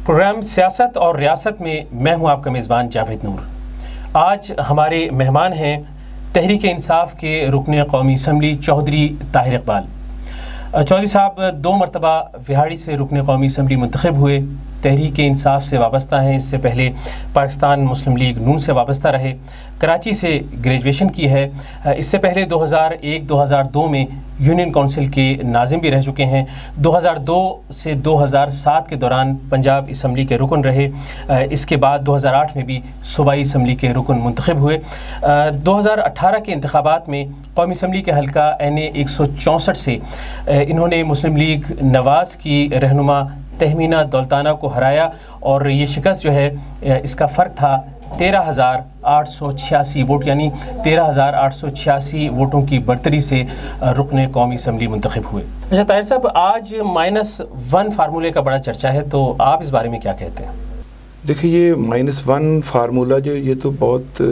Programme سیاست اور ریاست میں میں ہوں آپ کا میزبان جاوید نور۔ آج ہمارے مہمان ہیں تحریک انصاف کے رکن قومی اسمبلی چودھری طاہر اقبال۔ چودھری صاحب 2 مرتبہ وہاڑی سے رکن قومی اسمبلی منتخب ہوئے، تحریک انصاف سے وابستہ ہیں، اس سے پہلے پاکستان مسلم لیگ نون سے وابستہ رہے، کراچی سے گریجویشن کی ہے، اس سے پہلے 2001-2002 میں یونین کونسل کے ناظم بھی رہ چکے ہیں، 2002 سے 2007 کے دوران پنجاب اسمبلی کے رکن رہے، اس کے بعد 2008 میں بھی صوبائی اسمبلی کے رکن منتخب ہوئے۔ 2018 کے انتخابات میں قومی اسمبلی کے حلقہ NA 164 سے انہوں نے مسلم لیگ نواز کی رہنما تہمینہ دولتانہ کو ہرایا، اور یہ شکست جو ہے اس کا فرق تھا 13,886 ووٹ، یعنی 13,886 ووٹوں کی برتری سے رکن قومی اسمبلی منتخب ہوئے۔ اچھا طاہر صاحب، آج -1 فارمولے کا بڑا چرچا ہے، تو آپ اس بارے میں کیا کہتے ہیں؟ دیکھیے، یہ -1 فارمولہ جو یہ تو بہت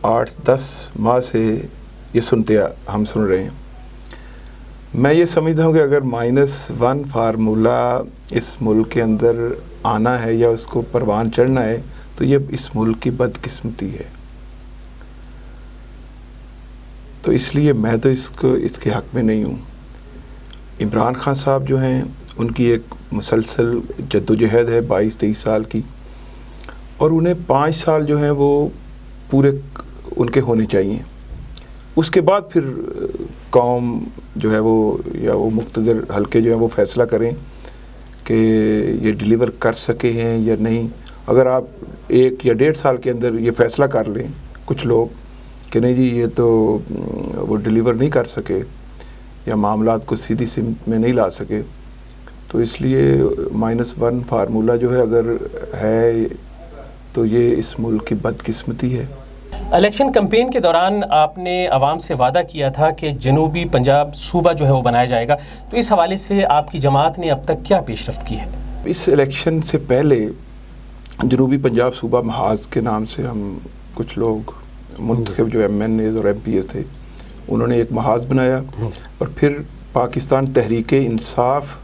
8-10 ماہ سے یہ ہم سن رہے ہیں۔ میں یہ سمجھتا ہوں کہ اگر -1 فارمولہ اس ملک کے اندر آنا ہے یا اس کو پروان چڑھنا ہے تو یہ اس ملک کی بدقسمتی ہے۔ تو اس لیے میں تو اس کے حق میں نہیں ہوں۔ عمران خان صاحب جو ہیں ان کی ایک مسلسل جدوجہد ہے 22-23 سال کی، اور انہیں 5 سال جو ہیں وہ پورے ان کے ہونے چاہیے۔ اس کے بعد پھر قوم جو ہے وہ یا وہ مقتدر حلقے جو ہیں وہ فیصلہ کریں کہ یہ ڈیلیور کر سکے ہیں یا نہیں۔ اگر آپ 1 یا 1.5 سال کے اندر یہ فیصلہ کر لیں کچھ لوگ کہ نہیں جی یہ تو وہ ڈیلیور نہیں کر سکے یا معاملات کو سیدھی سمت میں نہیں لا سکے، تو اس لیے -1 فارمولہ جو ہے اگر ہے تو یہ اس ملک کی بدقسمتی ہے۔ الیکشن کمپین کے دوران آپ نے عوام سے وعدہ کیا تھا کہ جنوبی پنجاب صوبہ جو ہے وہ بنایا جائے گا، تو اس حوالے سے آپ کی جماعت نے اب تک کیا پیش رفت کی ہے؟ اس الیکشن سے پہلے جنوبی پنجاب صوبہ محاذ کے نام سے ہم کچھ لوگ منتخب جو MNAs اور MPs تھے، انہوں نے ایک محاذ بنایا، اور پھر پاکستان تحریک انصاف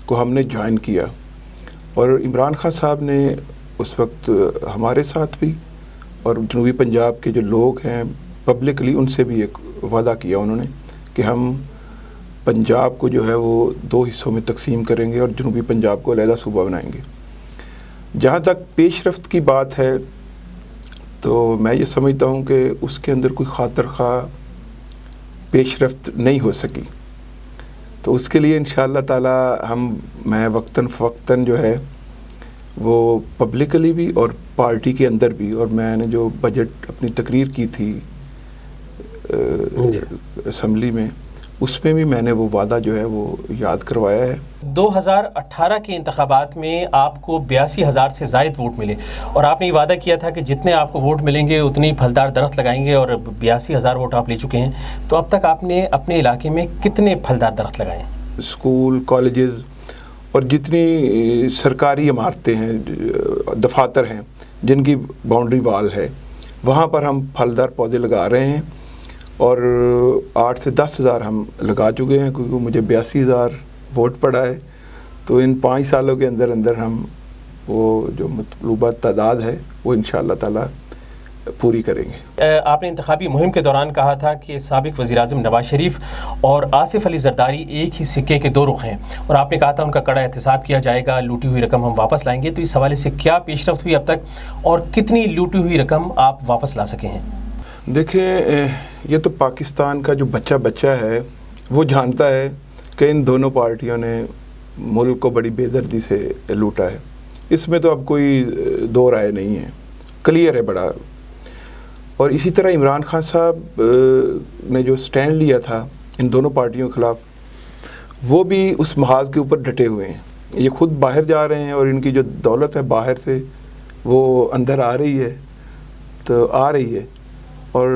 کو ہم نے جوائن کیا، اور عمران خان صاحب نے اس وقت ہمارے ساتھ بھی اور جنوبی پنجاب کے جو لوگ ہیں پبلکلی ان سے بھی ایک وعدہ کیا انہوں نے کہ ہم پنجاب کو جو ہے وہ 2 حصوں میں تقسیم کریں گے اور جنوبی پنجاب کو علیحدہ صوبہ بنائیں گے۔ جہاں تک پیش رفت کی بات ہے تو میں یہ سمجھتا ہوں کہ اس کے اندر کوئی خاطر خواہ پیش رفت نہیں ہو سکی، تو اس کے لیے انشاءاللہ تعالی میں وقتاً فوقتاً جو ہے وہ پبلکلی بھی اور پارٹی کے اندر بھی، اور میں نے جو بجٹ اپنی تقریر کی تھی اسمبلی میں، اس میں بھی میں نے وہ وعدہ جو ہے وہ یاد کروایا ہے۔ 2018 کے انتخابات میں آپ کو 82,000 سے زائد ووٹ ملے، اور آپ نے یہ وعدہ کیا تھا کہ جتنے آپ کو ووٹ ملیں گے اتنی پھلدار درخت لگائیں گے، اور 82,000 ووٹ آپ لے چکے ہیں، تو اب تک آپ نے اپنے علاقے میں کتنے پھلدار درخت لگائے ہیں؟ اسکول، کالجز اور جتنی سرکاری عمارتیں ہیں، دفاتر ہیں جن کی باؤنڈری وال ہے، وہاں پر ہم پھلدار پودے لگا رہے ہیں، اور 8 سے 10 ہزار ہم لگا چکے ہیں، کیونکہ مجھے 82,000 ووٹ پڑا ہے، تو ان 5 سالوں کے اندر ہم وہ جو مطلوبہ تعداد ہے وہ انشاءاللہ تعالی پوری کریں گے۔ آپ نے انتخابی مہم کے دوران کہا تھا کہ سابق وزیر اعظم نواز شریف اور آصف علی زرداری ایک ہی سکے کے 2 رخ ہیں، اور آپ نے کہا تھا ان کا کڑا احتساب کیا جائے گا، لوٹی ہوئی رقم ہم واپس لائیں گے، تو اس حوالے سے کیا پیش رفت ہوئی اب تک، اور کتنی لوٹی ہوئی رقم آپ واپس لا سکے ہیں؟ دیکھیں، یہ تو پاکستان کا جو بچہ ہے وہ جانتا ہے کہ ان دونوں پارٹیوں نے ملک کو بڑی بے دردی سے لوٹا ہے، اس میں تو اب کوئی 2 رائے نہیں ہے، کلیئر ہے بڑا۔ اور اسی طرح عمران خان صاحب نے جو سٹینڈ لیا تھا ان دونوں پارٹیوں کے خلاف، وہ بھی اس محاذ کے اوپر ڈٹے ہوئے ہیں۔ یہ خود باہر جا رہے ہیں، اور ان کی جو دولت ہے باہر سے وہ اندر آ رہی ہے، اور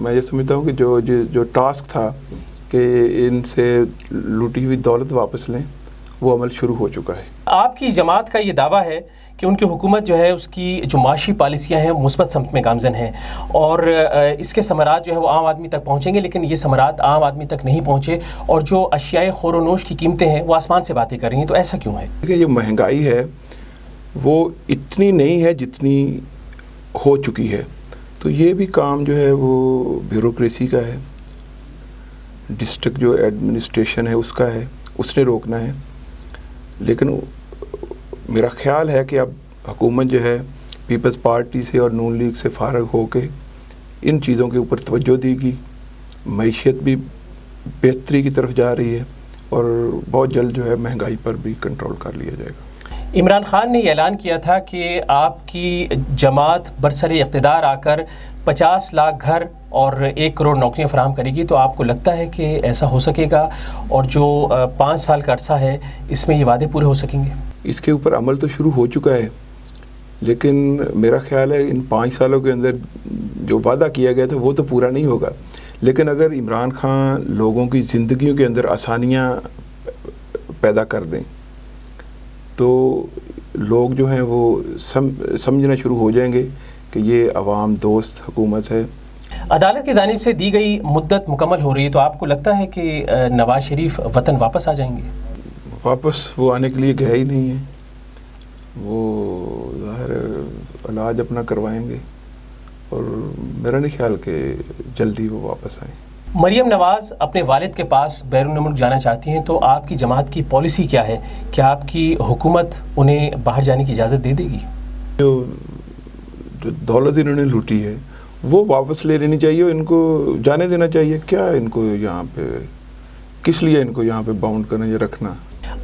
میں یہ سمجھتا ہوں کہ جو ٹاسک تھا کہ ان سے لوٹی ہوئی دولت واپس لیں، وہ عمل شروع ہو چکا ہے۔ آپ کی جماعت کا یہ دعویٰ ہے کہ ان کی حکومت جو ہے اس کی جو معاشی پالیسیاں ہیں مثبت سمت میں گامزن ہیں اور اس کے ثمرات جو ہے وہ عام آدمی تک پہنچیں گے، لیکن یہ ثمرات عام آدمی تک نہیں پہنچے اور جو اشیاء خور و نوش کی قیمتیں ہیں وہ آسمان سے باتیں کر رہی ہیں، تو ایسا کیوں ہے؟ دیکھیے یہ مہنگائی ہے وہ اتنی نہیں ہے جتنی ہو چکی ہے، تو یہ بھی کام جو ہے وہ بیوروکریسی کا ہے، ڈسٹرکٹ جو ایڈمنسٹریشن ہے اس کا ہے، اس نے روکنا ہے۔ لیکن میرا خیال ہے کہ اب حکومت جو ہے پیپلز پارٹی سے اور نون لیگ سے فارغ ہو کے ان چیزوں کے اوپر توجہ دے گی، معیشت بھی بہتری کی طرف جا رہی ہے اور بہت جلد جو ہے مہنگائی پر بھی کنٹرول کر لیا جائے گا۔ عمران خان نے یہ اعلان کیا تھا کہ آپ کی جماعت برسر اقتدار آ کر 50 لاکھ گھر اور 1 کروڑ نوکریاں فراہم کرے گی، تو آپ کو لگتا ہے کہ ایسا ہو سکے گا اور جو 5 سال کا عرصہ ہے اس میں یہ وعدے پورے ہو سکیں گے؟ اس کے اوپر عمل تو شروع ہو چکا ہے، لیکن میرا خیال ہے ان 5 سالوں کے اندر جو وعدہ کیا گیا تھا وہ تو پورا نہیں ہوگا، لیکن اگر عمران خان لوگوں کی زندگیوں کے اندر آسانیاں پیدا کر دیں تو لوگ جو ہیں وہ سمجھنا شروع ہو جائیں گے کہ یہ عوام دوست حکومت ہے۔ عدالت کی جانب سے دی گئی مدت مکمل ہو رہی ہے، تو آپ کو لگتا ہے کہ نواز شریف وطن واپس آ جائیں گے؟ واپس وہ آنے کے لیے گئے ہی نہیں ہیں، وہ ظاہر علاج اپنا کروائیں گے اور میرا نہیں خیال کہ جلدی وہ واپس آئیں۔ مریم نواز اپنے والد کے پاس بیرون ملک جانا چاہتی ہیں، تو آپ کی جماعت کی پالیسی کیا ہے؟ کیا آپ کی حکومت انہیں باہر جانے کی اجازت دے دے گی؟ جو دولت انہوں نے لوٹی ہے وہ واپس لے لینی چاہیے، ان کو جانے دینا چاہیے، کیا ان کو یہاں پہ کس لیے ان کو یہاں پہ باؤنڈ کرنا یا رکھنا؟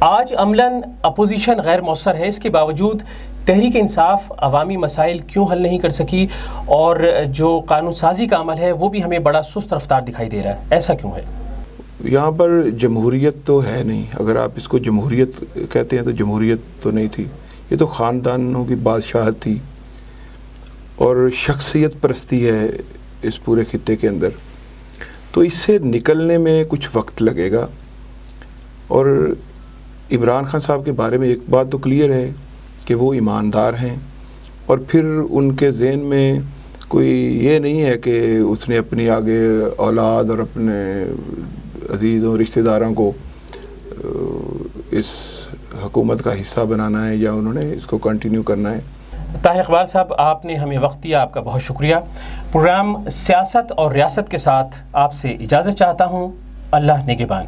آج عملاً اپوزیشن غیر مؤثر ہے، اس کے باوجود تحریک انصاف عوامی مسائل کیوں حل نہیں کر سکی اور جو قانون سازی کا عمل ہے وہ بھی ہمیں بڑا سست رفتار دکھائی دے رہا ہے، ایسا کیوں ہے؟ یہاں پر جمہوریت تو ہے نہیں، اگر آپ اس کو جمہوریت کہتے ہیں تو جمہوریت تو نہیں تھی، یہ تو خاندانوں کی بادشاہت تھی اور شخصیت پرستی ہے اس پورے خطے کے اندر، تو اس سے نکلنے میں کچھ وقت لگے گا۔ اور عمران خان صاحب کے بارے میں ایک بات تو کلیئر ہے کہ وہ ایماندار ہیں اور پھر ان کے ذہن میں کوئی یہ نہیں ہے کہ اس نے اپنی آگے اولاد اور اپنے عزیزوں رشتہ داروں کو اس حکومت کا حصہ بنانا ہے یا انہوں نے اس کو کنٹینیو کرنا ہے۔ طاہر اقبال صاحب، آپ نے ہمیں وقت دیا، آپ کا بہت شکریہ۔ پروگرام سیاست اور ریاست کے ساتھ آپ سے اجازت چاہتا ہوں۔ اللہ نگہبان۔